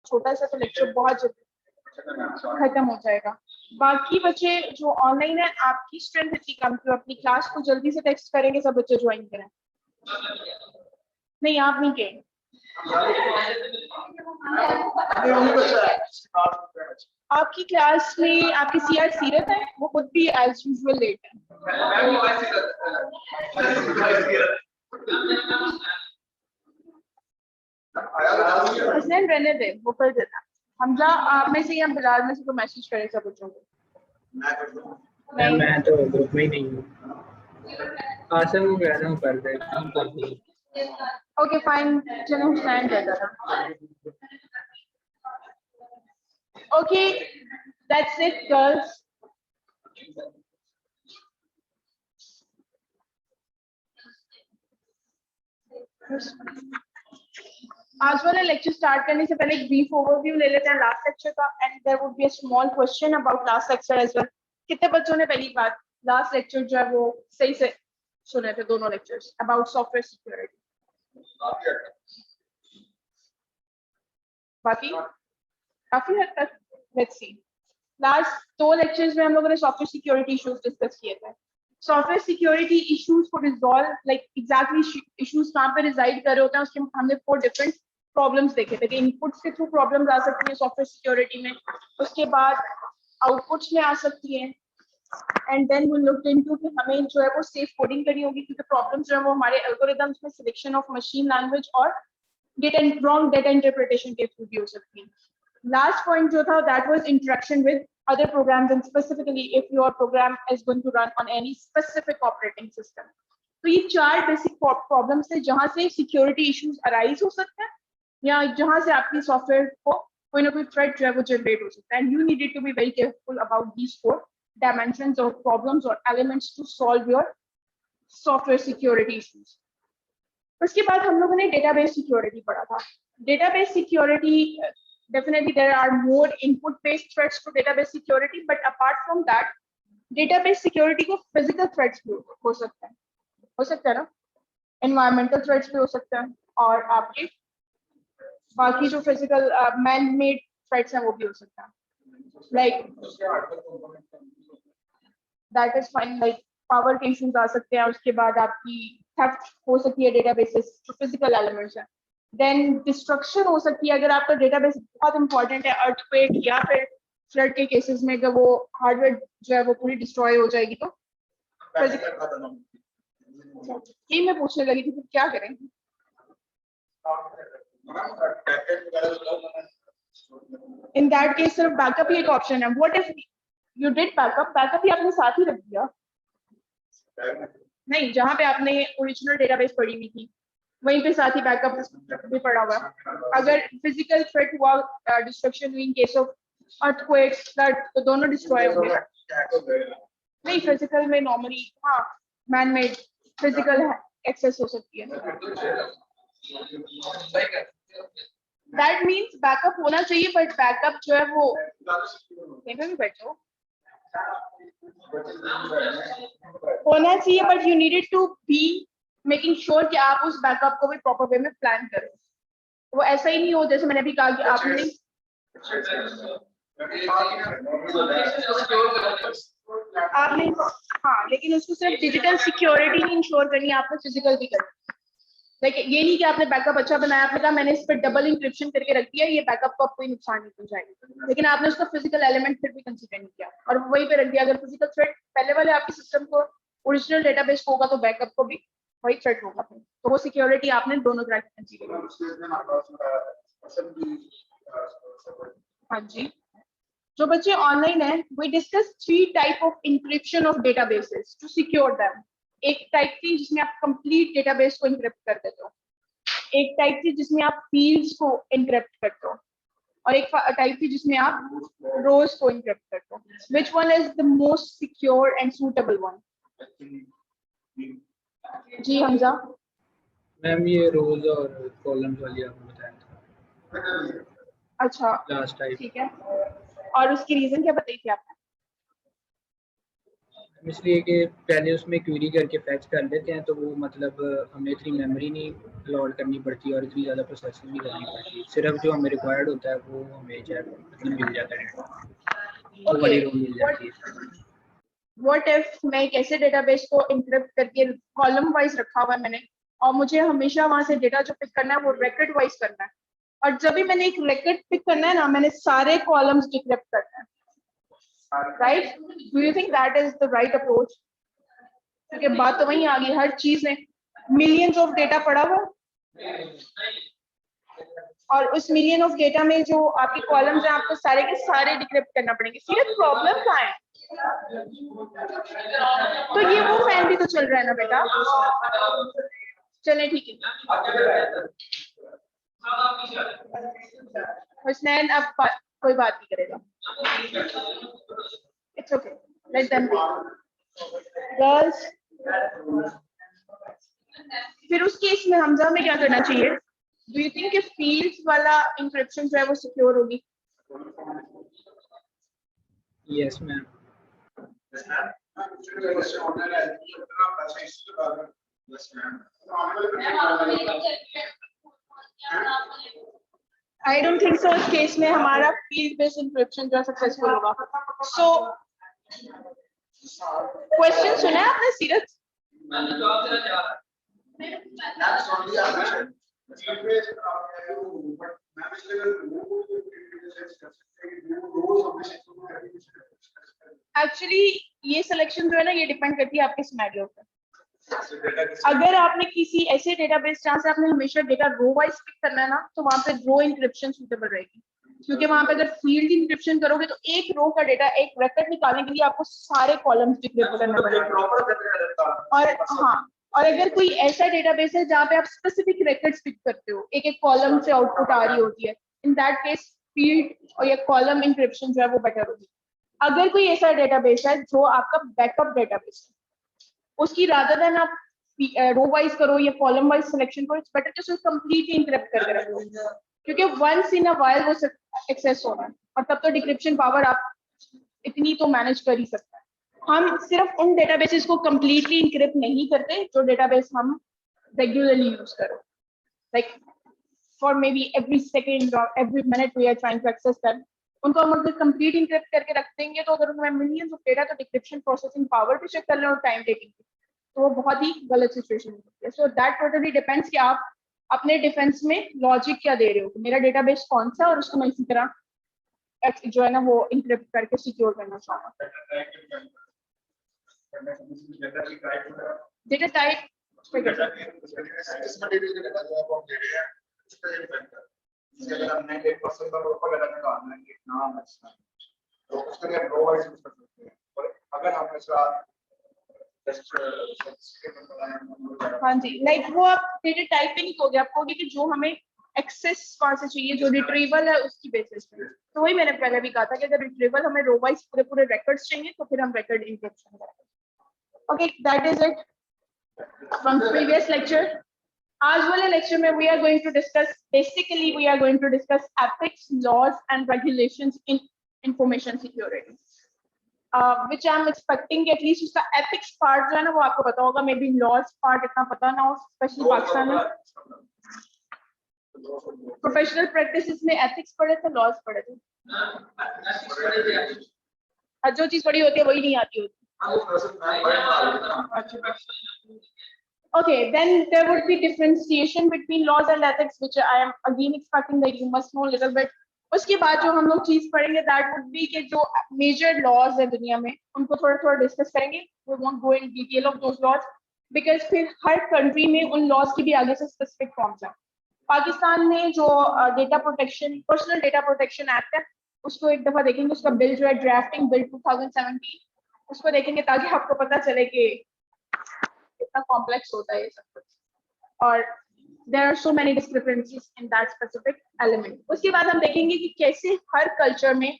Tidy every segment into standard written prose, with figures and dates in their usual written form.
छोटा सा तो लेक्चर बहुत जल्दी खत्म हो जाएगा। बाकी बच्चे जो ऑनलाइन है, आपकी स्ट्रेंथ इतनी कम कि अपनी क्लास को जल्दी से टेक्स्ट करेंगे, सब बच्चे ज्वाइन करें। नहीं, आप नहीं कहेंगे। आपकी क्लास में आपकी सीआर सीरत है, वो खुद भी एज यूजुअल लेट है। हसनैन रहने दे, वो कर देता। हमजा आप में से या बिलाल में से तो मैसेज करे सब बच्चों को। मैं तो ग्रुप में ही नहीं हूँ। आसम को कह रहा हूँ कर दे, हम कर देंगे। ओके फाइन, चलो हुसैन कर देता। Okay that's it girls. आज वाला लेक्चर स्टार्ट करने से पहले एक ब्रीफ ओवरव्यू ले लेते हैं लास्ट लेक्चर का, and there would be a small question about last lecture as well. कितने बच्चों ने पहली बार लास्ट लेक्चर जो है वो सही से सुने थे, दोनों लेक्चर्स अबाउट सॉफ्टवेयर सिक्योरिटी? बाकी काफी हद तक। लेट्स सी, लास्ट 2 लेक्चर्स में हम लोगों ने सॉफ्टवेयर सिक्योरिटी इश्यूज डिस्कस किए थे। सॉफ्टवेयर सिक्योरिटी इश्यूज को रिजॉल्व लाइक एग्जैक्टली इश्यूज कहाँ पे रिजाइड कर रहे होते हैं, उसके हमने 4 डिफरेंट प्रॉब्लम्स देखे थे कि इनपुट्स के थ्रू प्रॉब्लम्स आ सकती है सॉफ्टवेयर सिक्योरिटी में, उसके बाद आउटपुट्स में आ सकती है, and then we looked into कि हमें जो है वो सेफ कोडिंग करनी होगी, क्योंकि प्रॉब्लम्स जो है वो हमारे एल्गोरिथम्स में सिलेक्शन ऑफ मशीन लैंग्वेज और रॉन्ग डेटा इंटरप्रिटेशन के थ्रू भी हो सकती है। Last point जो था that was interaction with other programs, and specifically if your program is going to run on any specific operating system. तो ये 4 बेसिक प्रॉब्लम्स थे जहां से सिक्योरिटी इश्यूज अराइज हो सकते हैं या जहां से आपकी सॉफ्टवेयर को कोई ना कोई थ्रेट जो है वो जनरेट हो सकता है, and you needed to be very careful about these 4 dimensions or problems or elements to solve your software security issues. उसके बाद हम लोगों ने डेटाबेस सिक्योरिटी पढ़ा था। Database security, definitely there are more input based threats to database security, but apart from that database security को physical threats भी हो सकता है ना, environmental threats भी हो सकता है, और आपके बाकी जो physical man made threats हैं वो भी हो सकता है, like that is fine, like power के issues आ सकते हैं, उसके बाद आपकी theft हो सकती है databases जो physical elements हैं, देन डिस्ट्रक्शन हो सकती है अगर आपका डेटाबेस बहुत इंपॉर्टेंट है, अर्थक्वेक या फिर फ्लड के केसेस में अगर वो हार्डवेयर जो है वो पूरी डिस्ट्रॉय हो जाएगी तो ये मैं पूछने लगी थी, फिर क्या करें? इन दैट केस सिर्फ बैकअप ही एक ऑप्शन है। What if you did backup ही आपने साथ ही रख दिया? नहीं, जहाँ पे आपने ओरिजिनल डेटाबेस पढ़ी हुई थी वहीं पे साथ ही बैकअप भी पड़ा हुआ है। अगर फिजिकल थ्रेट हुआ, डिस्ट्रक्शन हुई in case of earthquake, flood, तो दोनों डिस्ट्रॉय होंगे। नहीं, फिजिकल में नॉर्मली हाँ मैन मेड फिजिकल एक्सेस हो सकती है। दैट मीन्स बैकअप होना चाहिए, बट बैकअप जो है वो कहीं पे भी बैठो होना चाहिए, but you needed to be making sure कि आप उस बैकअप को भी प्रॉपर वे में प्लान करें। वो ऐसा ही नहीं हो जैसे मैंने अभी कहा कि आपने हाँ, लेकिन उसको सिर्फ डिजिटल सिक्योरिटी नहीं इंश्योर करनी है, आपने फिजिकल भी करनी। लाइक ये नहीं कि आपने बैकअप अच्छा बनाया, आपने कहा मैंने इस पर डबल इंक्रिप्शन करके रख दिया, ये बैकअप को कोई नुकसान नहीं पहुंचाएगा, लेकिन आपने उसका फिजिकल एलिमेंट फिर भी कंसीडर नहीं किया और वहीं पे रख दिया। अगर फिजिकल थ्रेट पहले वाले आपके सिस्टम को ओरिजिनल डेटाबेस को होगा तो बैकअप को भी वही थ्रेट होगा, तो वो सिक्योरिटी आपने दोनों तरह की कंसीडर की। हाँ जी, जो बच्चे ऑनलाइन है, we discuss 3 type of encryption of databases to secure them. एक टाइप थी जिसमें आप कंप्लीट डेटाबेस को इंक्रिप्ट कर देते हो, एक टाइप थी जिसमें आप फील्ड्स को इंक्रिप्ट करते हो, और एक टाइप थी जिसमें आप रोज को इंक्रिप्ट करते हो। Which one is the most secure and suitable one? जी हमजा। मैम ये रोज और कॉलम्स वाली आपने बताया था। अच्छा लास्ट टाइम ठीक है, और उसकी रीजन क्या बताई थी आपने? इसलिए कि पहले उसमें क्वेरी करके फैच कर लेते हैं तो वो मतलब हमें इतनी मेमोरी नहीं लोड करनी पड़ती और इतनी ज़्यादा प्रोसेसिंग नहीं करनी पड़ती, सिर्फ जो हमें रिक्वायर्ड होता है वो हमें मतलब मिल जाता है डेटा, वो वाली रो मिल जाती है। व्हाट इफ मैं एक ऐसे डेटाबेस को इंक्रिप्ट करके कॉलम वाइज रखा हुआ है मैंने, और मुझे हमेशा वहां से डेटा जो पिक करना है वो रिकॉर्ड वाइज करना है, और जब भी मैंने एक रिकॉर्ड पिक करना है ना, मैंने सारे कॉलम्स डिक्रिप्ट करना है, right? Do you think that is the right approach? क्योंकि बात तो वही आ गई, हर चीज में मिलियंस ऑफ डेटा पड़ा हुआ, और उस मिलियन ऑफ डेटा में जो आपके कॉलम्स हैं आपको सारे के सारे डिक्रिप्ट करना पड़ेंगे। सीरियस प्रॉब्लम कहाँ है? तो ये वो फैन भी तो चल रहा है ना बेटा। चले ठीक है, हुसनैन अब कोई बात नहीं करेगा, it's okay, let them be girls. फिर उस केस में हमजा में क्या करना चाहिए? डू यू थिंक फील्ड्स वाला इंक्रिप्शन जो है वो सिक्योर होगी? Yes ma'am. I don't think so इस केस में हमारा फील्ड बेस्ड इंक्रिप्शन जो सक्सेसफुल होगा। सो क्वेश्चन सुना है आपने सीरत? एक्चुअली ये सिलेक्शन जो है ना, ये डिपेंड करती है आपके सिनेरियो पे। अगर आपने किसी ऐसे डेटाबेस जहाँ से आपने हमेशा डेटा रो वाइज पिक करना है ना, तो वहां पे रो इंक्रिप्शन सूटेबल रहेगी, क्योंकि वहां पे अगर फील्ड इंक्रिप्शन करोगे तो एक रो का डेटा, एक रेकॉर्ड निकालने के लिए आपको सारे कॉलम्स डिक्रिप्ट करना पड़ेगा। और हाँ, और अगर कोई ऐसा डेटाबेस है जहाँ पे आप स्पेसिफिक रेकॉर्ड्स पिक करते हो, एक एक कॉलम से आउटपुट आ रही होती है, इन दैट केस फील्ड और या कॉलम इंक्रिप्शन जो है वो बेटर होगी। अगर कोई ऐसा डेटाबेस है जो आपका बैकअप डेटाबेस है, उसकी रादर देन आप रो वाइज करो या कॉलम वाइज सिलेक्शन करो, इट्स बेटर कि उसको कंप्लीटली इंक्रिप्ट करके रखो, क्योंकि वंस इन अ वाइल वो एक्सेस हो रहा है, और तब तो डिक्रिप्शन पावर आप इतनी तो मैनेज कर ही सकता है। हम सिर्फ उन डेटाबेसेस को कंप्लीटली इंक्रिप्ट नहीं करते जो डेटाबेस हम रेगुलरली यूज करो, like for may be every second और every minute we are trying to access that, उनको हम अगर कंप्लीट इंक्रिप्ट करके रख देंगे तो अगर उनमें मिलियंस ऑफ डेटा, तो डिक्रिप्शन प्रोसेसिंग पावर भी चेक कर लें और टाइम टेकिंग, तो वो बहुत ही गलत सिचुएशन होती है। सो दैट टोटली डिपेंड्स कि आप अपने डिफेंस में लॉजिक क्या दे रहे हो, मेरा डेटाबेस कौन सा है और उसको मैं इसी तरह जो है ना वो इंक्रिप्ट करके सिक्योर करना चाहूँगा। डेटा टाइप हाँ जी, लाइक वो आप डेटा टाइप पे नहीं कहोगे, आप कहोगे कि जो हमें एक्सेस कौन से चाहिए, जो रिट्रीवल है उसकी बेसिस पे। तो वही मैंने पहले भी कहा था कि अगर रिट्रीवल हमें रो वाइज पूरे पूरे रिकॉर्ड्स चाहिए तो फिर हम रिकॉर्ड इंक्रिप्शन करेंगे। Okay, that is it from previous lecture. आज वाले लेक्चर में we are going to discuss, basically we are going to discuss ethics, laws and regulations in information security, which I am expecting कि at least उसका ethics part जो है ना वो आपको पता होगा, मे बी लॉज पार्ट इतना पता ना हो, स्पेशली पाकिस्तान में। प्रोफेशनल प्रैक्टिसेस में एथिक्स पढ़े थे, लॉज पढ़े थे, जो चीज पढ़ी होती है वही नहीं आती होती। Okay, then there would be differentiation between laws and ethics, which I am again expecting that you must know a little bit. उसके बाद जो हम लोग चीज पढ़ेंगे that would be कि जो major laws है दुनिया में उनको थोड़ा थोड़ा डिस्कस करेंगे। We won't go in detail of those laws because फिर हर कंट्री में उन laws की भी आगे से स्पेसिफिक फॉर्म्स हैं। पाकिस्तान में जो data protection, personal data protection act है, उसको एक दफा देखेंगे, उसका बिल जो है ड्राफ्टिंग बिल 2017, उसको देखेंगे ताकि आपको पता चले कि कितना कॉम्प्लेक्स होता है ये सब कुछ, और there are so many discrepancies in that specific element. उसके बाद हम देखेंगे कि कैसे हर कल्चर में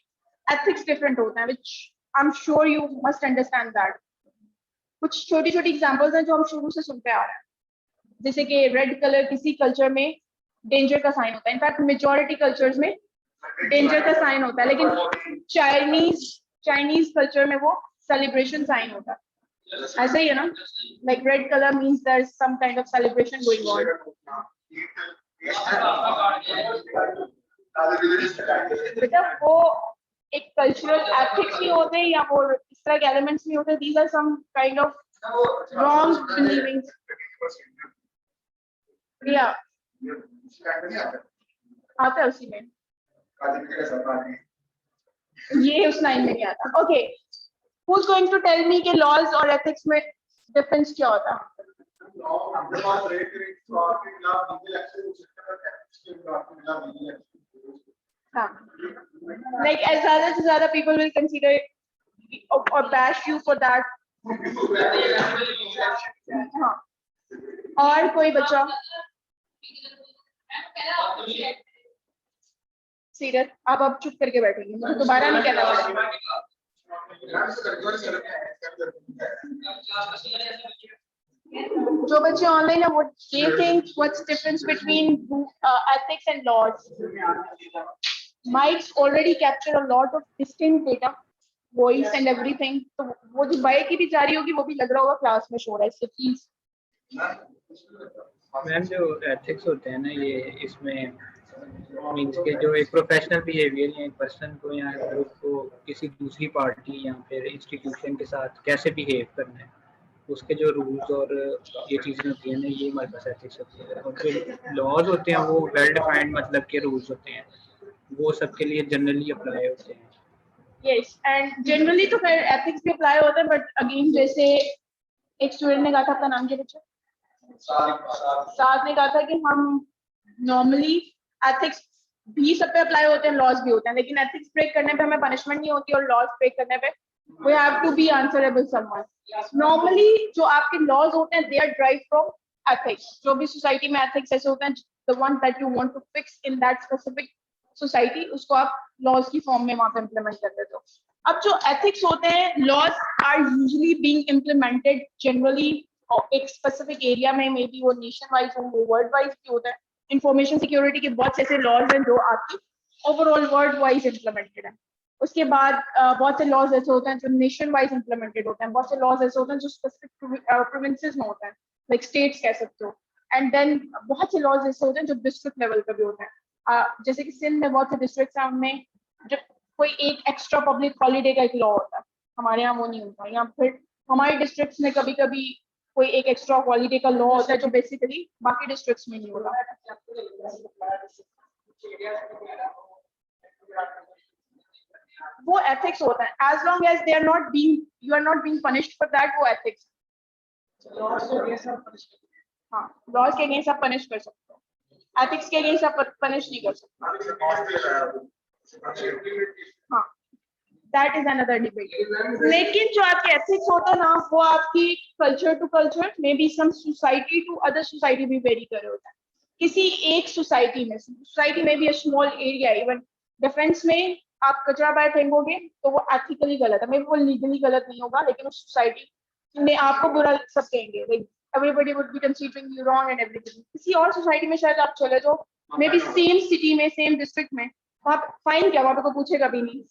ethics different होता है, which I'm sure you must understand that. कुछ छोटी छोटी एग्जांपल्स हैं जो हम शुरू से सुनते आ रहे हैं, जैसे कि रेड कलर किसी कल्चर में डेंजर का साइन होता है, इनफैक्ट मेजॉरिटी कल्चर्स में डेंजर का साइन होता है, लेकिन चाइनीज कल्चर में वो सेलिब्रेशन साइन होता है। ऐसा ही है ना, like red color means there's some kind of celebration going on. बेटा वो एक कल्चरल एथिक्स नहीं होते या वो इस तरह के एलिमेंट्स नहीं होते, these are some kind of wrong believings. Yeah, आता है उसी में, ये उस लाइन में नहीं आता. Okay, who's going to tell me कि laws और ethics में difference क्या होता है? हाँ, like as ज़्यादा से ज़्यादा people will consider or bash you for that. हाँ, और कोई बच्चा? सीरत, आप अब चुप करके बैठेंगे, मुझे दोबारा नहीं कहना पड़ेगा. जो बच्चे ऑनलाइन है, what do you think what's difference between ethics and laws? Mics already capture a lot of distinct data, voice and everything. तो वो जो बाइक की भी जा रही होगी वो भी लग रहा होगा क्लास में शोर है, इससे प्लीज. मैम जो एथिक्स होते हैं ना, ये इसमें मीन्स के जो एक प्रोफेशनल बिहेवियर या एक पर्सन को या ग्रुप को किसी दूसरी पार्टी या फिर इंस्टीट्यूशन के साथ कैसे बिहेव करना है, उसके जो रूल्स और ये चीज़ें होती हैं ना, ये हमारे पास एथिक्स होती है. और जो लॉज होते हैं वो वेल डिफाइंड मतलब के रूल्स होते हैं, वो सबके लिए जनरली अप्लाई होते हैं. Yes, and generally तो खैर ethics भी अप्लाई होता है, बट अगेन जैसे एक स्टूडेंट ने कहा था, आपका नाम क्या बच्चा? साथ ने कहा था कि हम नॉर्मली एथिक्स भी सब पे अप्लाई होते हैं, लॉज भी होते हैं, लेकिन एथिक्स ब्रेक करने पे हमें पनिशमेंट नहीं होती और लॉज ब्रेक करने पे we have to be answerable someone. Normally जो आपके लॉज होते हैं they are drive from ethics. जो भी सोसाइटी में एथिक्स ऐसे होते हैं, the one that you want to fix in that specific society, उसको आप लॉज की फॉर्म में वहां पे इम्प्लीमेंट कर देते हो. अब जो एथिक्स होते हैं, laws are usually being implemented generally एक स्पेसिफिक एरिया में, मे बी वो नेशन वाइज हो, वर्ल्ड वाइज भी होता है. इंफॉर्मेशन सिक्योरिटी के बहुत से ऐसे लॉज हैं जो आपकी ओवरऑल वर्ल्ड वाइज इम्प्लीमेंटेड है. उसके बाद बहुत से लॉज ऐसे होते हैं जो नेशन वाइज इम्प्लीमेंटेड होते हैं. बहुत से लॉज ऐसे होते हैं जो स्पेसिफिक प्रोविंसेस में होते हैं, लाइक स्टेट्स कह सकते हो. एंड देन बहुत से लॉज ऐसे होते हैं जो डिस्ट्रिक्ट लेवल पे भी होते हैं. जैसे कि सिंध में बहुत से डिस्ट्रिक्ट हैं, उनमें जब कोई एक एक्स्ट्रा पब्लिक हॉलीडे का एक लॉ होता है, हमारे यहाँ वो नहीं होता. या फिर हमारे डिस्ट्रिक्ट्स में कभी कभी कोई एक एक्स्ट्रा हॉलीडे का लॉ होता है जो बेसिकली बाकी डिस्ट्रिक्ट्स में नहीं होता. वो एथिक्स होता है, as long as they are not being, you are not being punished for that, वो एथिक्स. हाँ, लॉज के अगेंस्ट आप पनिश कर सकते हो, एथिक्स के अगेंस्ट आप पनिश नहीं कर सकते. हाँ, दैट इज अनदर डिबेट. लेकिन जो आपके एथिक्स होता है ना, वो आपकी culture to culture, maybe some society to other society भी वेरी कर रहे होता है. किसी एक सोसाइटी में भी स्मॉल एरिया, इवन डिफेंस में आप कचरा बाहर फेंकोगे तो वो एथिकली गलत है, मे बी वो लीगली गलत नहीं होगा, लेकिन उस सोसाइटी में आपको बुरा सब कहेंगे, like everybody would be considering you wrong and everything. किसी और सोसाइटी में शायद आप चले जाओ, मे बी सेम सिटी में, सेम डिस्ट्रिक्ट में, वहाँ फाइन क्या, वहाँ पे कोई पूछेगा भी नहीं.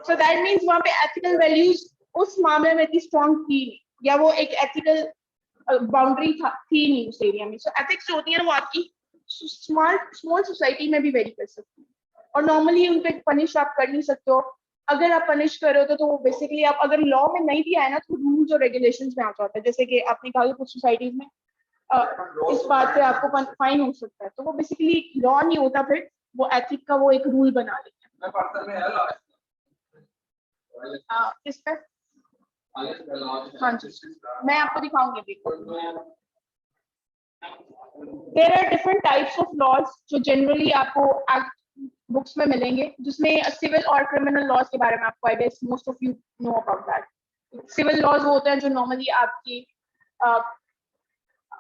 सो दैट मीन्स वहाँ पे एथिकल वैल्यूज उस मामले में इतनी स्ट्रॉन्ग थी नहीं, या वो एक एथिकल बाउंड्री थी नहीं उस एरिया में. सो एथिक्स जो होती है ना, वो आपकी स्मॉल सोसाइटी में भी वेरी कर सकती है, और नॉर्मली उनपे पनिश आप कर नहीं सकते हो. अगर आप पनिश कर रहे हो तो वो बेसिकली आप अगर लॉ में नहीं भी आए ना, तो रूल्स और रेगुलेशंस में आ जाता है. जैसे कि आपने कहा कि कुछ सोसाइटीज में इस बात पे आपको फाइन हो सकता है, तो वो बेसिकली लॉ नहीं होता, फिर वो एथिक का वो एक रूल बना लेते हैं. किस पे? हाँ जी, मैं आपको दिखाऊंगी. देखो, there are different types of laws जो जनरली आपको एक्ट बुक्स में मिलेंगे, जिसमें सिविल और क्रिमिनल लॉज के बारे में आपको I guess most of you know about that. Civil laws वो होते हैं जो नॉर्मली आपकी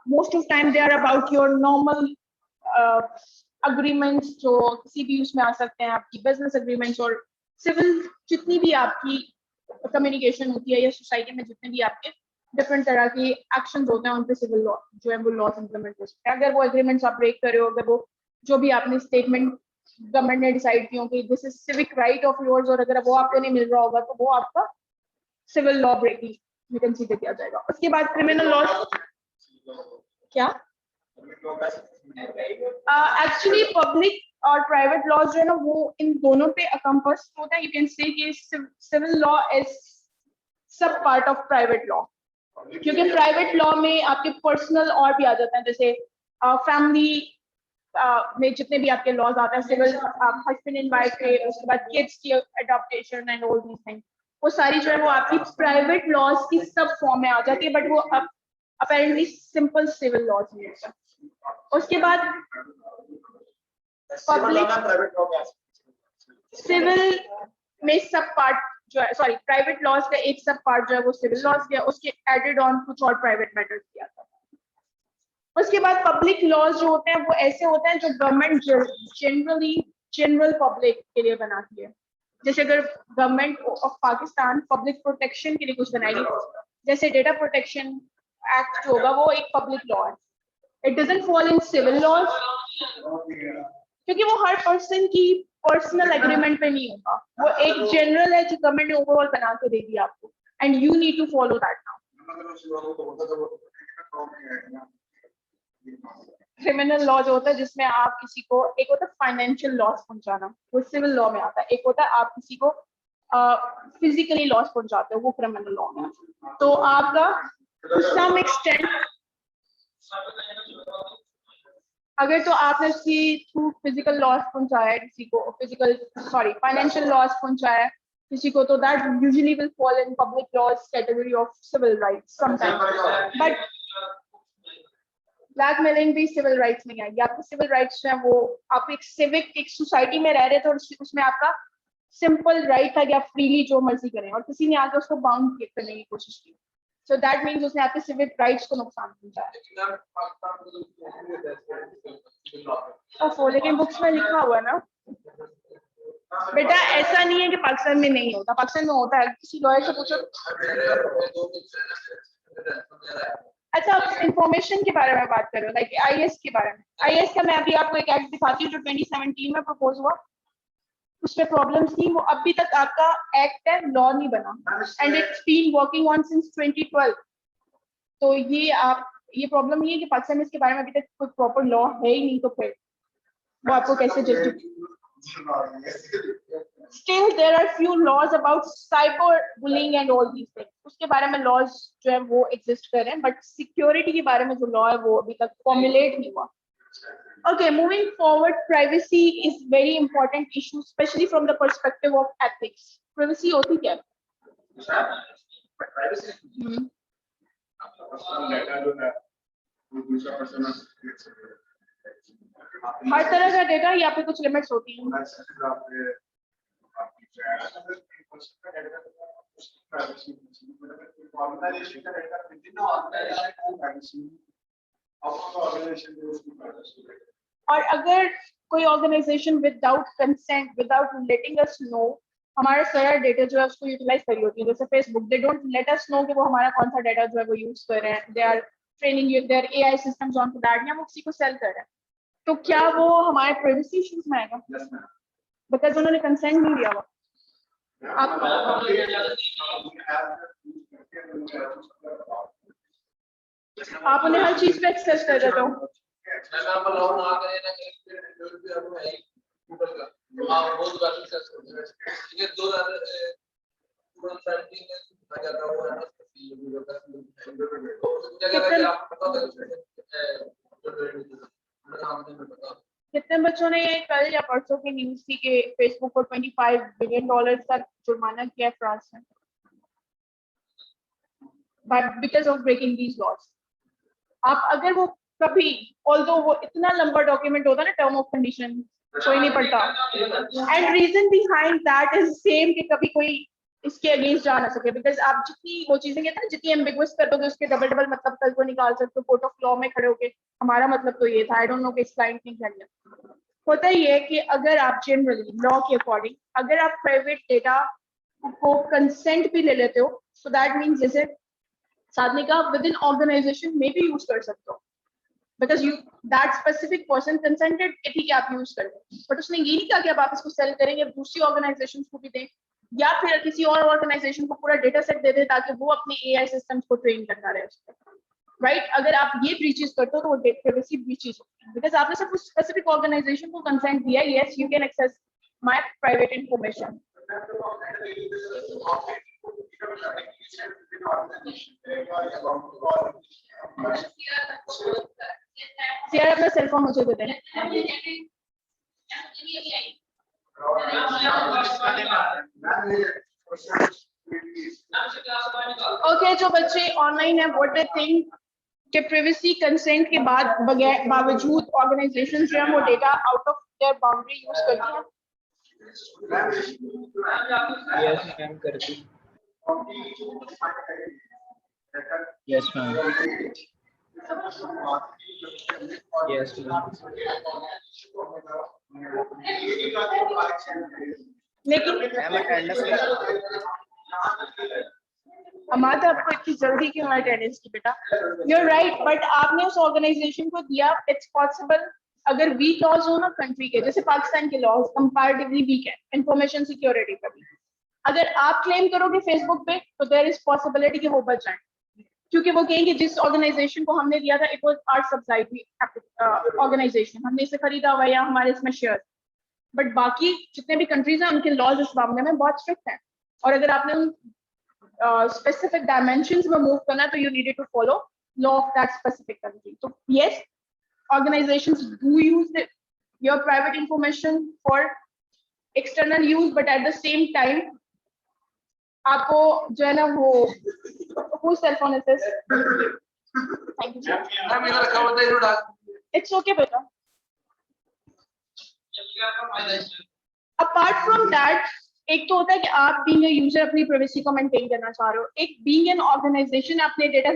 most of time they are about your normal agreements, जो किसी भी उसमें आ सकते हैं, आपकी बिजनेस अग्रीमेंट्स. और सिविल जितनी भी आपकी कम्युनिकेशन होती है या सोसाइटी में जितने भी आपके डिफरेंट तरह के एक्शंस होते हैं, उन पे सिविल लॉ जो है वो लॉज इंप्लीमेंट हो सकते हैं. अगर वो एग्रीमेंट्स आप ब्रेक कर रहे हो, अगर वो जो भी आपने स्टेटमेंट गवर्नमेंट ने डिसाइड किया कि this is civic right of yours, और अगर वो आपको नहीं मिल रहा होगा तो वो आपका सिविल लॉ ब्रेकिंग ये कंसीडर किया जाएगा। उसके बाद क्रिमिनल लॉ क्या एक्चुअली पब्लिक और प्राइवेट लॉज जो है ना वो इन दोनों पे अकम्पस होता है। यू कैन से कि सिविल लॉ इज सब पार्ट ऑफ प्राइवेट लॉ, क्योंकि प्राइवेट लॉ में आपके पर्सनल और भी आ जाते हैं, जैसे फैमिली में जितने भी आपके लॉज आते हैं, सिविल हस्बैंड एंड वाइफ के, उसके बाद किड्स की adoption and all these things, वो सारी जो है वो आपकी प्राइवेट लॉज की सब फॉर्म में आ जाती है, बट वो अपेरेंटली सिंपल सिविल लॉज में होता है। उसके बाद पब्लिक सिविल में सब पार्ट जो है, सॉरी प्राइवेट लॉज का एक सब पार्ट जो है वो सिविल लॉज किया, उसके एडेड ऑन कुछ और प्राइवेट मैटर्स किया था। उसके बाद पब्लिक लॉज जो होते हैं वो ऐसे होते हैं जो गवर्नमेंट जनरल पब्लिक के लिए बनाती है। जैसे अगर government of Pakistan public protection के लिए कुछ बनाएगी, जैसे डेटा प्रोटेक्शन एक्ट जो होगा वो एक पब्लिक लॉ है, it doesn't fall in civil laws, क्योंकि वो हर पर्सन की पर्सनल एग्रीमेंट पे नहीं होगा, वो एक जनरल है जो गवर्नमेंट ने ओवरऑल बना के दे दिया आपको, and you need to follow that now. Criminal law जो होता है जिसमें आप किसी को, एक होता है फाइनेंशियल लॉस पहुंचाना, वो सिविल लॉ में आता है, एक होता है आप किसी को फिजिकली लॉस पहुंचाते हो, वो क्रिमिनल लॉ में आता है। तो आपका टू सम एक्सटेंट अगर तो आपने उसकी थ्रू फिजिकल लॉस पहुंचाया है किसी को, फाइनेंशियल लॉस पहुंचाया है किसी को, तो that usually will fall in public laws category of civil rights sometimes, but blackmailing भी सिविल राइट्स में आएगी। आपके सिविल राइट्स जो है वो आप एक सिविक एक सोसाइटी में रह रहे थे और उसमें आपका सिंपल राइट था कि आप फ्रीली जो मर्जी करें, और किसी ने आकर उसको बाउंड करने की कोशिश की, सो दैट मीन्स उसने आपके सिविक राइट्स को नुकसान पहुंचाया। लेकिन बुक्स में लिखा हुआ है ना बेटा, ऐसा नहीं है कि पाकिस्तान में नहीं होता, पाकिस्तान में होता है, किसी लॉयर से पूछो। अच्छा, आप इंफॉर्मेशन के बारे में बात कर रहे हो, लाइक आईएएस के बारे में। आईएएस का मैं अभी आपको एक एक्ट दिखाती हूँ जो 2017 में प्रपोज हुआ, उसमें प्रॉब्लम्स थी, वो अभी तक आपका एक्ट है, लॉ नहीं बना, and it's been working on since 2012। तो ये प्रॉब्लम नहीं है कि पाकिस्तान में इसके बारे में अभी तक कोई प्रॉपर लॉ है ही नहीं, तो फिर वो आपको कैसे justify. Still there are few laws about cyber bullying and all these things, उसके बारे में laws जो है वो exist कर रहे हैं, but security के बारे में जो law है वो अभी तक formulate नहीं हुआ। Okay, moving forward, privacy is very important issue, especially from the perspective of ethics. Privacy होती क्या है? हर तरह का डेटा या फिर कुछ लिमिट्स होती हैं? और अगर कोई organization without consent, without letting us know हमारा सारा डेटा जो है उसको यूटिलाइज करी होती है, जैसे Facebook, they don't let us know कि वो हमारा कौन सा डेटा जो है वो यूज कर रहे हैं, they are training their AI systems on to that, या वो किसी को सेल कर रहे हैं, तो क्या वो हमारे प्राइवेसी इश्यूज में आएगा? बिकॉज उन्होंने कंसेंट नहीं दिया हुआ। आप उन्हें हर चीज पे एक्सेस कर देते हो। कितने बच्चों ने कल या परसों की न्यूज थी कि फेसबुक को $25 बिलियन का जुर्माना किया फ्रांस में, but because of breaking these laws. आप अगर वो कभी, ऑल्दो वो इतना लंबा डॉक्यूमेंट होता है ना, टर्म ऑफ कंडीशन कोई नहीं पढ़ता, and reason behind that is same कि कभी कोई इसके अगेंस्ट जा ना सके, बिकॉज आप जितनी वो चीजें कहते हैं जितनी एम्बिगुअस कर दोगे उसके डबल डबल मतलब कल को निकाल सकते हो कोर्ट ऑफ लॉ में खड़े होके, हमारा मतलब तो ये था, आई डोंट नो कि इस क्लाइंट ने क्या लिया। होता ही है कि अगर आप जनरली लॉ के अकॉर्डिंग अगर आप प्राइवेट डेटा को कंसेंट भी ले लेते हो, सो दैट मीन्स जैसे साधने का विद इन ऑर्गेनाइजेशन में भी यूज कर सकते हो, because you that specific person consented कि ठीक है आप यूज कर लो, बट उसने ये नहीं कहा कि अब आप इसको सेल करेंगे दूसरी ऑर्गेनाइजेशन को भी दें, या फिर किसी और ऑर्गेनाइजेशन को पूरा डेटा सेट दे दे ताकि वो अपने एआई सिस्टम्स को ट्रेन करता रहे उस पर, राइट? अगर आप ये ब्रीचेस करते हो तो वो प्राइवेसी ब्रीचेस होती है, बिकॉज आपने सिर्फ उस स्पेसिफिक ऑर्गेनाइजेशन को कंसेंट दिया, yes you can access my private information. यार अपना सेल फोन मुझे दे दें। ओके, जो बच्चे ऑनलाइन है, व्हाट दे थिंक कि प्राइवेसी कंसेंट के बाद बावजूद ऑर्गेनाइजेशन जो है वो data out of their boundary use करती हैं? यस मैम, करती। Yes ma'am. Yes ma'am. लेकिन अमाद आपको इतनी जल्दी क्यों है अटेंडेंस की बेटा? यू आर राइट, बट आपने उस ऑर्गेनाइजेशन को दिया, इट्स पॉसिबल अगर वीक लॉज हो ना कंट्री के, जैसे पाकिस्तान के लॉज कंपैरेटिवली वीक है इंफॉर्मेशन सिक्योरिटी पर भी, अगर आप क्लेम करोगे फेसबुक पे तो देयर इज पॉसिबिलिटी कि वो बच जाए, क्योंकि वो कहेंगे जिस ऑर्गेनाइजेशन को हमने दिया था it was our subsidiary organization, हमने इसे खरीदा हुआ या हमारे इसमें शेयर। बट बाकी जितने भी कंट्रीज हैं उनके लॉज इस मामले में बहुत स्ट्रिक्ट हैं, और अगर आपने उन specific dimensions में move करना तो you needed to follow law of that specific country. So yes, organizations do use your private information for external use, but at the same time आपको जो है ना वो whose cell phone is this? Thank you. It's okay बेटा. Apart from that, एक तो होता है कि आप बीइंग अ यूजर अपनी प्राइवेसी को मेंटेन करना चाह रहे हो, एक बीइंग एन ऑर्गेनाइजेशन अपने डेटा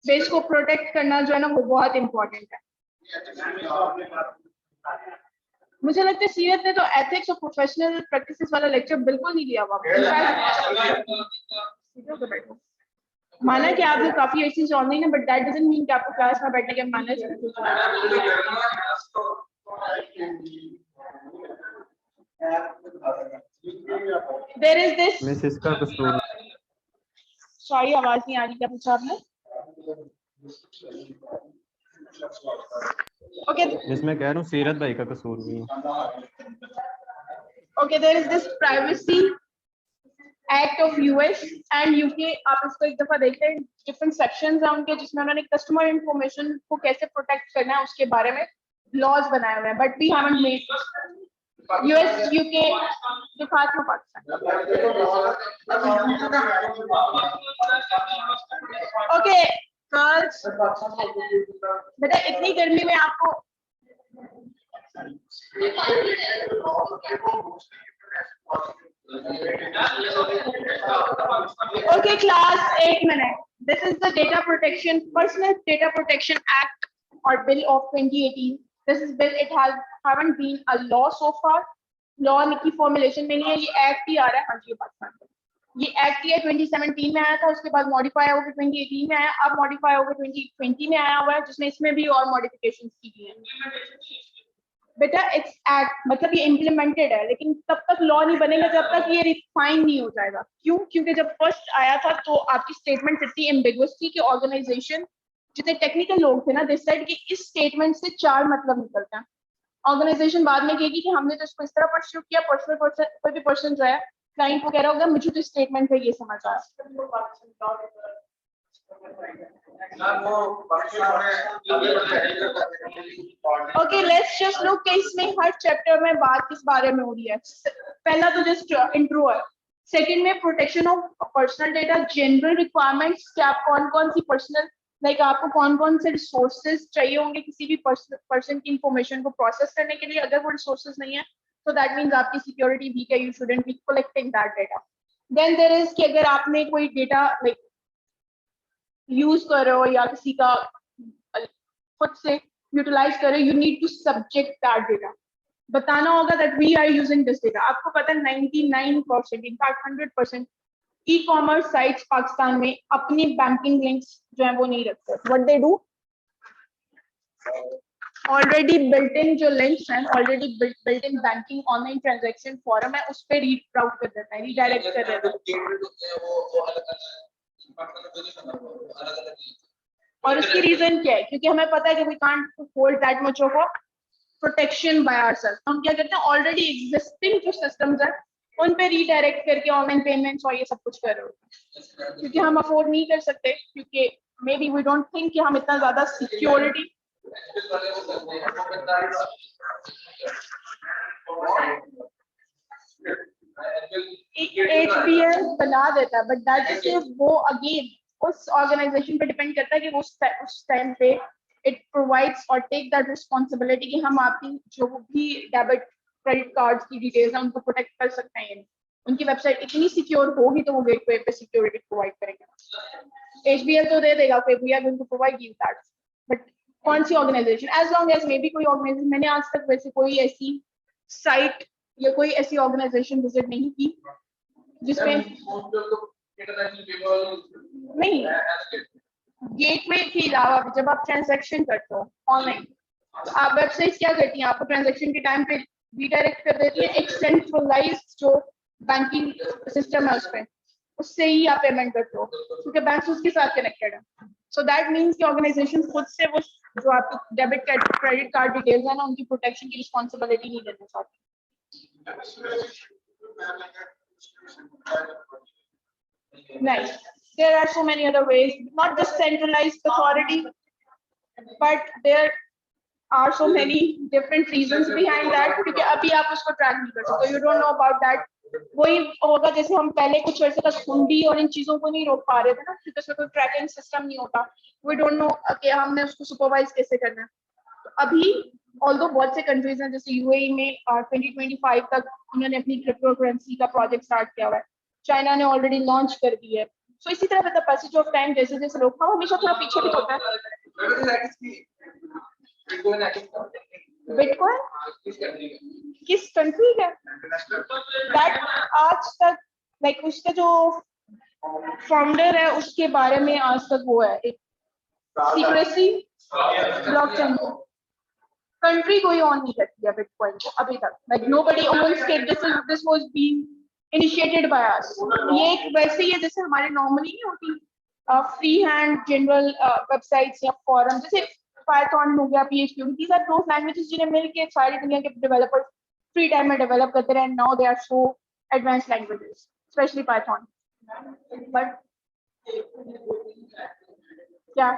बेस को प्रोटेक्ट करना जो है ना वो बहुत इंपॉर्टेंट है। मुझे लगता है सीरत ने तो एथिक्स और प्रोफेशनल प्रैक्टिसेस वाला लेक्चर बिल्कुल नहीं लिया हुआ। माना कि आप काफी अच्छी से ऑनलाइन है, बट दैट डजंट मीन कि आपको क्लास में बैठने के manners. There is this. Miss इसका कसूर। सॉरी आवाज नहीं आ रही, क्या पूछा आपने? ओके, जिसमें कह रहा हूँ सीरत भाई का कसूर भी है। Okay, there is this privacy act of US and UK. आप इसको एक दफा देखते हैं, डिफरेंट सेक्शंस हैं उनके जिसमें उन्होंने कस्टमर इंफॉर्मेशन को कैसे प्रोटेक्ट करना है उसके बारे में लॉज बनाए हुए हैं, but we haven't made US UK दिखाते हो पाकिस्तान। ओके गर्ल्स, बेटा इतनी गर्मी में आपको ओके क्लास, एक minute. This is the data protection personal data protection act और bill of 2018। This is bill, it haven't been a law so far. Law की फॉर्मुलेशन में नहीं है, ये एक्ट ही आ रहा है। हाँ जी, पाकिस्तान में ये एक्ट ही 2017 में आया था, उसके बाद मॉडिफाई होकर 2018 में आया, अब मॉडिफाई होकर 2020 में आया हुआ है, जिसमें इसमें भी और मॉडिफिकेशंस की गई हैं। बेटा इट्स एक्ट, मतलब ये इम्प्लीमेंटेड है, लेकिन तब तक लॉ नहीं बनेगा जब तक ये रिफाइन नहीं हो जाएगा। क्यों? क्योंकि जब फर्स्ट आया था तो आपकी स्टेटमेंट इतनी एम्बिगुअस थी कि ऑर्गेनाइजेशन जितने टेक्निकल लोग थे ना, दे सेड कि इस स्टेटमेंट से 4 मतलब निकलते हैं। ऑर्गेनाइजेशन बाद में कहेगी कि हमने तो इसको इस तरह परस्यू किया, कोई भी पर्सन जो है क्लाइंट को कह रहा होगा मुझे तो स्टेटमेंट पे ये समझ आया। ओके लेट्स जस्ट लुक कि इसमें हर चैप्टर में बात किस बारे में हो रही है। पहला तो जस्ट इंट्रो है, सेकंड में protection of personal data, general requirements कि आप कौन कौन सी पर्सनल लाइक आपको कौन कौन से रिसोर्सेज चाहिए होंगे किसी भी पर्सन की इंफॉर्मेशन को प्रोसेस करने के लिए। अगर वो रिसोर्सेज नहीं है तो दैट मींस आपकी सिक्योरिटी वीक है, you shouldn't be collecting that data. Then there is कि अगर आपने कोई डेटा लाइक यूज कर रहे हो या किसी का खुद से यूटिलाइज कर रहे हो, you need to subject that data, बताना होगा that we are using this data. आपको पता है 99% in fact 100% e commerce sites Pakistan में अपनी बैंकिंग लिंक्स जो है वो नहीं रखते। What they do, already built in जो लिंक्स हैं, already built in banking online transaction forum है, उस पे रीड आउट कर देता है, रीडायरेक्ट कर देता है। और उसकी रीजन क्या है? क्योंकि हमें पता है कि we can't hold that much of protection by ourself. हम क्या करते हैं, ऑलरेडी एग्जिस्टिंग जो सिस्टम्स हैं उन पे रीडायरेक्ट करके ऑनलाइन पेमेंट्स और ये सब कुछ कर रहे होते हैं, क्योंकि हम अफोर्ड नहीं कर सकते, क्योंकि maybe we don't think कि हम इतना ज्यादा सिक्योरिटी HBL बना देता है, बट दैट इज वो अगेन उस ऑर्गेनाइजेशन पे डिपेंड करता है कि वो उस टाइम पे इट प्रोवाइड्स और टेक दैट रिस्पॉन्सिबिलिटी कि हम आपकी जो भी डेबिट क्रेडिट कार्ड्स की डिटेल्स हैं उनको प्रोटेक्ट कर सकते हैं। उनकी वेबसाइट इतनी सिक्योर होगी तो वो गेटवे पे सिक्योरिटी प्रोवाइड करेंगे। HBL तो दे देगा कि we are going to provide you that, but कौन सी organisation, as long as may be कोई ऑर्गेनाइजेशन, मैंने आज तक वैसे कोई ऐसी साइट या कोई ऐसी ऑर्गेनाइजेशन विजिट नहीं की जिसमें नहीं, गेटवे के अलावा जब आप ट्रांजैक्शन करते हो ऑनलाइन, तो आप वेबसाइट क्या करती हैं, आपको ट्रांजैक्शन के टाइम पे रीडायरेक्ट कर देती है एक सेंट्रलाइज्ड जो बैंकिंग सिस्टम है उस पे, उससे ही आप पेमेंट करते हो, क्योंकि बैंक उसके साथ कनेक्टेड है। सो दैट मीन्स कि ऑर्गेनाइजेशन खुद से वो जो आपकी डेबिट क्रेडिट कार्ड डिटेल्स है ना, उनकी प्रोटेक्शन की रिस्पॉन्सिबिलिटी नहीं लेना चाहती। Nice. There are so many other ways, not just centralized authority, but there are so many different reasons behind that, क्योंकि अभी आप उसको ट्रैक नहीं कर सकते, you don't know about that। वही होगा जैसे हम पहले कुछ अर्से तक हुंडी और इन चीजों को नहीं रोक पा रहे थे ना, क्योंकि उसमें कोई ट्रैकिंग सिस्टम नहीं होता, we don't know कि हमने उसको सुपरवाइज कैसे करना है। तो अभी ऑल्दो बहुत से कंट्रीज हैं, जैसे यूएई में 2025 तक उन्होंने अपनी क्रिप्टो करेंसी का प्रोजेक्ट स्टार्ट किया हुआ है, चाइना ने ऑलरेडी लॉन्च कर दी है। सो इसी तरह मतलब पैसेज ऑफ टाइम जैसे जैसे लोग, हाँ हमेशा थोड़ा पीछे भी होता है। बिटकॉइन किस कंट्री का दैट आज तक लाइक उसका जो फाउंडर है उसके बारे में आज तक वो है एक सीक्रेसी, ब्लॉकचेन को कंट्री कोई ऑन नहीं करती है बिटकॉइन को अभी तक, like nobody owns it, this was being initiated by us. ये एक वैसे ही है जैसे हमारे नॉर्मली नहीं होती फ्री हैंड जनरल वेबसाइट्स या फॉरम, जैसे पाइथन हो गया, PHP, these are those languages जिन्हें मिलके सारी दुनिया के डेवलपर्स फ्री टाइम में डेवलप करते रहे, now they are so advanced languages, specially Python. But क्या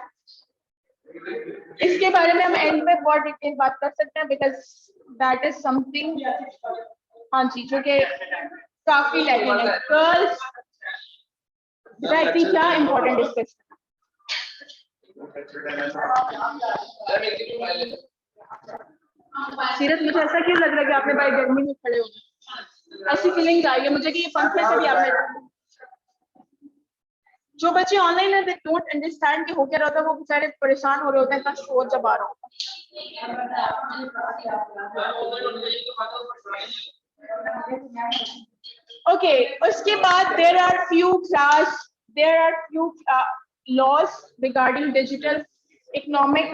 इसके बारे में हम एंड में बहुत डिटेल बात कर सकते हैं, बिकॉज दैट इज समथिंग, हाँ जी, जो कि काफी लैकिंग है। गर्ल्स क्या इम्पोर्टेंट डिस्कस, सीरत मुझे ऐसा क्यों लग रहा है कि आपने भाई गर्मी में खड़े हो गए, ऐसी फीलिंग आई है मुझे कि ये पंखे से भी आपने, जो बच्चे ऑनलाइन है दे डोंट अंडरस्टैंड कि हो क्या रहा था, वो बेचारे परेशान हो रहे होते हैं इतना शोर जब आ रहा होता है। ओके, उसके बाद there are few laws regarding digital economic,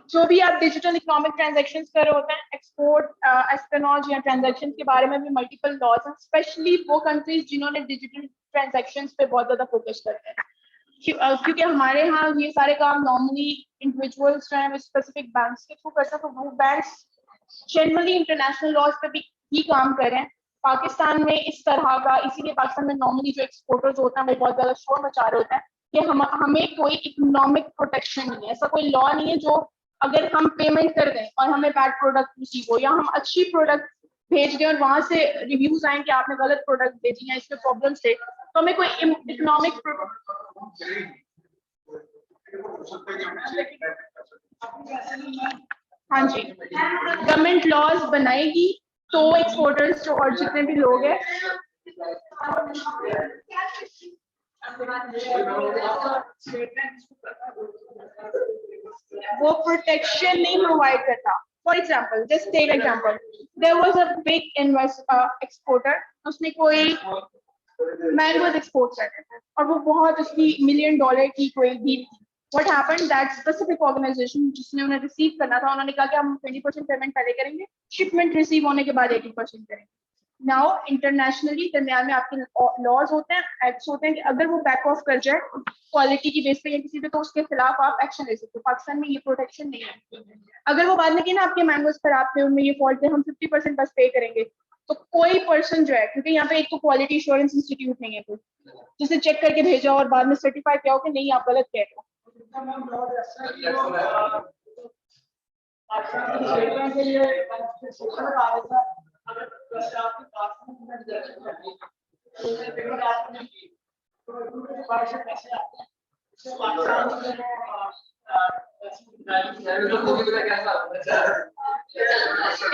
जो भी आप डिजिटल इकोनॉमिक ट्रांजैक्शंस कर रहे होते हैं, एक्सपोर्ट, एस्पेनॉज या ट्रांजैक्शन के बारे में भी मल्टीपल लॉज हैं, स्पेशली वो कंट्रीज जिन्होंने डिजिटल ट्रांजैक्शंस पे बहुत ज्यादा फोकस करते हैं, क्योंकि हमारे यहाँ ये सारे काम नॉर्मली इंडिविजुअल्स हैं स्पेसिफिक बैंक्स के थ्रू करते हैं, तो वो बैंक्स जनरली इंटरनेशनल लॉज पे भी ही काम कर रहे हैं। पाकिस्तान में इस तरह का, इसीलिए पाकिस्तान में नॉर्मली जो एक्सपोर्टर्स होते हैं वो बहुत ज्यादा शोर मचा रहे होते हैं कि हमें कोई इकोनॉमिक प्रोटेक्शन नहीं है, ऐसा कोई लॉ नहीं है जो अगर हम पेमेंट कर दें और हमें बैड प्रोडक्ट रिसीव हो, या हम अच्छी प्रोडक्ट भेज दें और वहां से रिव्यूज आए कि आपने गलत प्रोडक्ट भेजी है, इसमें प्रॉब्लम थे, तो हमें कोई इकोनॉमिक हाँ जी, गवर्नमेंट लॉज बनाएगी तो एक्सपोर्टर्स जो और जितने भी लोग हैं वो प्रोटेक्शन नहीं प्रोवाइड करता। For example, just take example, there was a big exporter, उसने कोई मैंगोज एक्सपोर्ट कर रहा था और वो बहुत उसकी $1 मिलियन की कोई डील थी, What happened that specific organization जिसने उन्हें रिसीव करना था, उन्होंने कहा कि हम 20% पेमेंट पहले करेंगे, शिपमेंट रिसीव होने के बाद 80% करेंगे. नाउ इंटरनेशनली दरमियान में आपके लॉज होते हैं, एक्ट्स होते हैं कि अगर वो बैक ऑफ कर जाए क्वालिटी की बेस पे या किसी पे, तो उसके खिलाफ आप एक्शन ले सकते हो. पाकिस्तान में ये प्रोटेक्शन नहीं है. अगर वो बाद में कि ना आपके मैंगोज खराब थे, उनमें ये फॉल्ट है, हम 50% बस पे करेंगे, तो कोई पर्सन जो है, क्योंकि यहाँ पे एक तो क्वालिटी इंश्योरेंस इंस्टीट्यूट नहीं है कोई जिसे चेक करके भेजा और बाद में सर्टिफाई किया हो कि नहीं आप गलत कह रहे हो.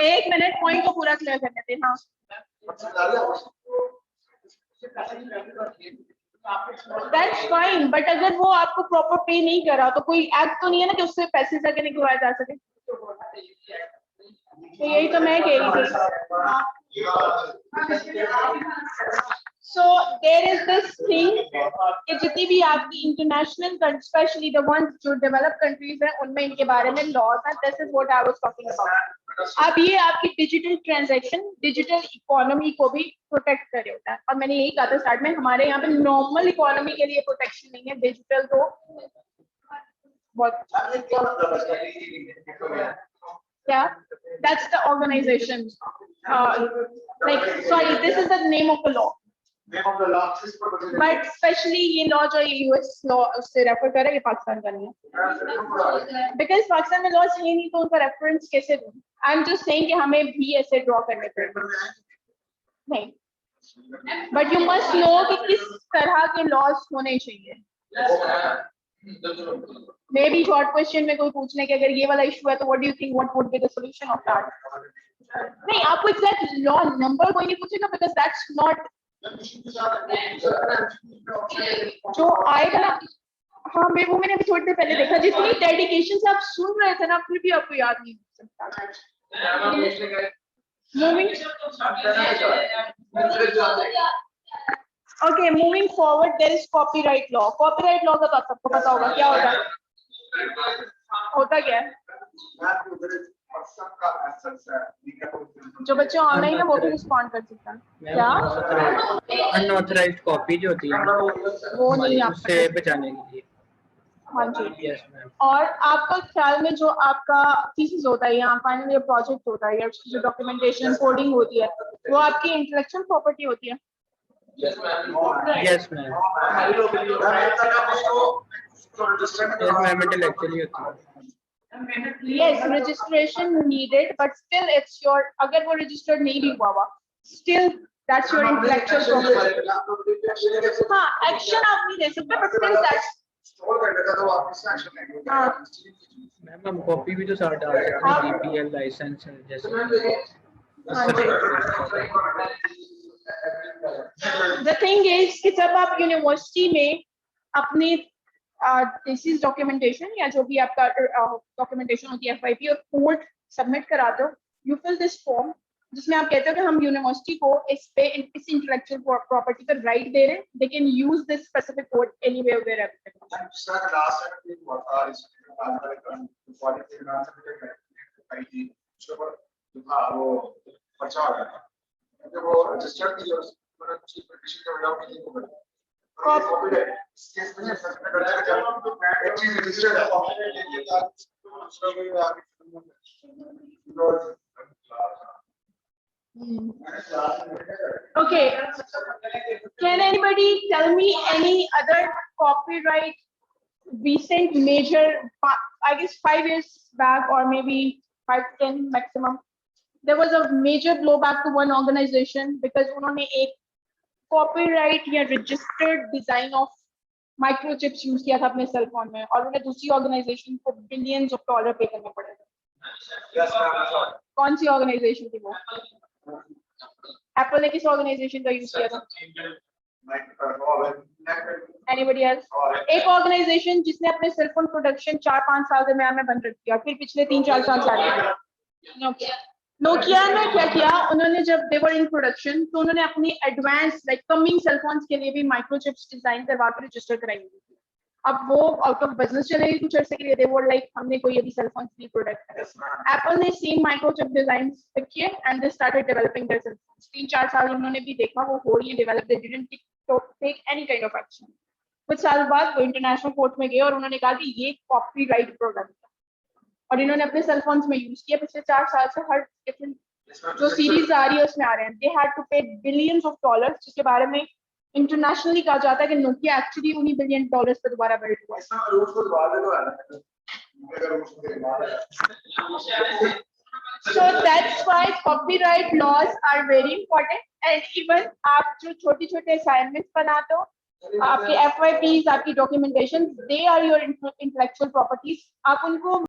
एक मिनट, पॉइंट को पूरा क्लियर करने थे. हाँ, दैट्स फाइन, बट अगर वो आपको प्रॉपर पे नहीं करा तो कोई एक्ट तो नहीं है ना कि उससे पैसे जाके निकलवाए जा सके. तो यही तो मैं कह रही थी. So there is this thing कि जितनी भी आपकी इंटरनेशनल, स्पेशली द वंस जो डेवलप कंट्रीज हैं, उनमें इनके बारे में लॉज हैं. This is what I was talking about. अब ये आपकी डिजिटल ट्रांजैक्शन, डिजिटल इकोनॉमी को भी प्रोटेक्ट करे होता है. और मैंने यही कहा था स्टार्ट में, हमारे यहाँ पे नॉर्मल इकोनॉमी के लिए प्रोटेक्शन नहीं है, डिजिटल तो बहुत. क्या? That's the organization. Like, sorry, this is the name of the law. But especially ये लॉ जो यूएस लॉ से रेफर कर रहा है, ये पाकिस्तान का नहीं है. Because पाकिस्तान में लॉज है नहीं, तो उनका रेफरेंस कैसे दूं? आई एम जस्ट सेइंग कि हमें भी ऐसे ड्रॉ करने पड़ेंगे. नहीं, बट यू मस्ट नो कि किस तरह के लॉज होने चाहिए. मे बी शॉर्ट क्वेश्चन में कोई पूछने के अगर ये वाला इशू है तो what do you think what would be the solution of that. नहीं, आपको एग्जैक्ट लॉ नंबर कोई नहीं पूछेगा, बिकॉज़ दैट्स नॉट जो आएगा ना. हाँ, मैंने अभी थोड़ी देर पहले देखा, जितनी डेडिकेशन से आप सुन रहे थे ना, फिर भी आपको याद नहीं हो सकता. Moving okay, moving forward, there is copyright law. Copyright law का तो सबको पता होगा क्या होता है. होता क्या है? जो बच्चे ऑनलाइन है वो भी रिस्पॉन्ड कर सकता है. क्या? अनऑथराइज्ड कॉपी जो होती है वो नहीं, उससे बचाने के लिए. हाँ जी. Yes ma'am. और आपका ख्याल में जो आपका थीसिस होता है या फाइनल ईयर प्रोजेक्ट होता है या उसकी जो डॉक्यूमेंटेशन कोडिंग होती है, वो आपकी इंटेलेक्चुअल प्रॉपर्टी होती है. Yes ma'am. मैम इंटेलेक्चुअली होती है. Yes, registration needed, but still it's your. अगर वो registered नहीं भी हुआ, still that's your intellectual property. हाँ, action आप नहीं दे सकते, but still that's. हाँ. मैम हम कॉपी भी तो साथ डाल सकते हैं, बीपीएल लाइसेंस जैसे. The thing is कि जब आप यूनिवर्सिटी में अपनी थीसिस डॉक्यूमेंटेशन या जो भी आपका डॉक्यूमेंटेशन होती है एफआईपी और कोड सबमिट कराते हो, यू फिल दिस फॉर्म जिसमें आप कहते हो कि हम यूनिवर्सिटी को इस इंटेलेक्चुअल प्रॉपर्टी का राइट दे रहे हैं. They can use this specific code anywhere wherever. Okay, can anybody tell me any other copyright recent major, I guess 5 years back or maybe 5-10 maximum, there was a major blowback to one organization because उन्होंने एक copyright या registered design of microchips use किया था अपने cell phone में, और उन्हें दूसरी ऑर्गेनाइजेशन को बिलियंस ऑफ डॉलर पे करने पड़े थे. कौन सी ऑर्गेनाइजेशन थी वो? एप्पल ने किस ऑर्गेनाइजेशन का यूज किया था? Anybody else? एक ऑर्गेनाइजेशन जिसने अपने सेल फोन प्रोडक्शन 4-5 साल के में बंद रख दिया, फिर पिछले 3-4 साल जारी किया. नोकिया ने क्या किया, उन्होंने जब दे वर इन प्रोडक्शन तो उन्होंने अपनी एडवांस लाइक कमिंग सेलफोन्स के लिए भी माइक्रोचिप्स डिजाइन करवा कर रजिस्टर कराई हुई थी. अब वो आउट ऑफ बिजनेस चले गए कुछ अर्से के लिए, दे वर लाइक हमने कोई अभी सेल फोन फ्री प्रोडक्ट है। एप्पल ने सेम माइक्रोचिप डिजाइन किए and they started developing their cell phones. 3-4 साल उन्होंने भी देखा वो हो रही है develop, they didn't take any kind of action. कुछ साल बाद वो इंटरनेशनल कोर्ट में गए और उन्होंने कहा कि ये कॉपीराइट प्रोडक्ट है, और इन्होंने अपने सेल फोन्स में यूज किया। पिछले 4 साल से हर डिफरेंट जो सीरीज आ रही है उसमें आ रहे हैं। दे हैड टू पे बिलियंस ऑफ डॉलर्स, जिसके बारे में इंटरनेशनली कहा जाता है कि नोकिया एक्चुअली उन्हीं बिलियन डॉलर्स पे दोबारा बिल्ड हुआ है। So that's why copyright laws are very important, and even आप जो छोटे-छोटे assignments बनाते हो, आपके FYPs, आपकी documentation, they are your intellectual properties. आप उनको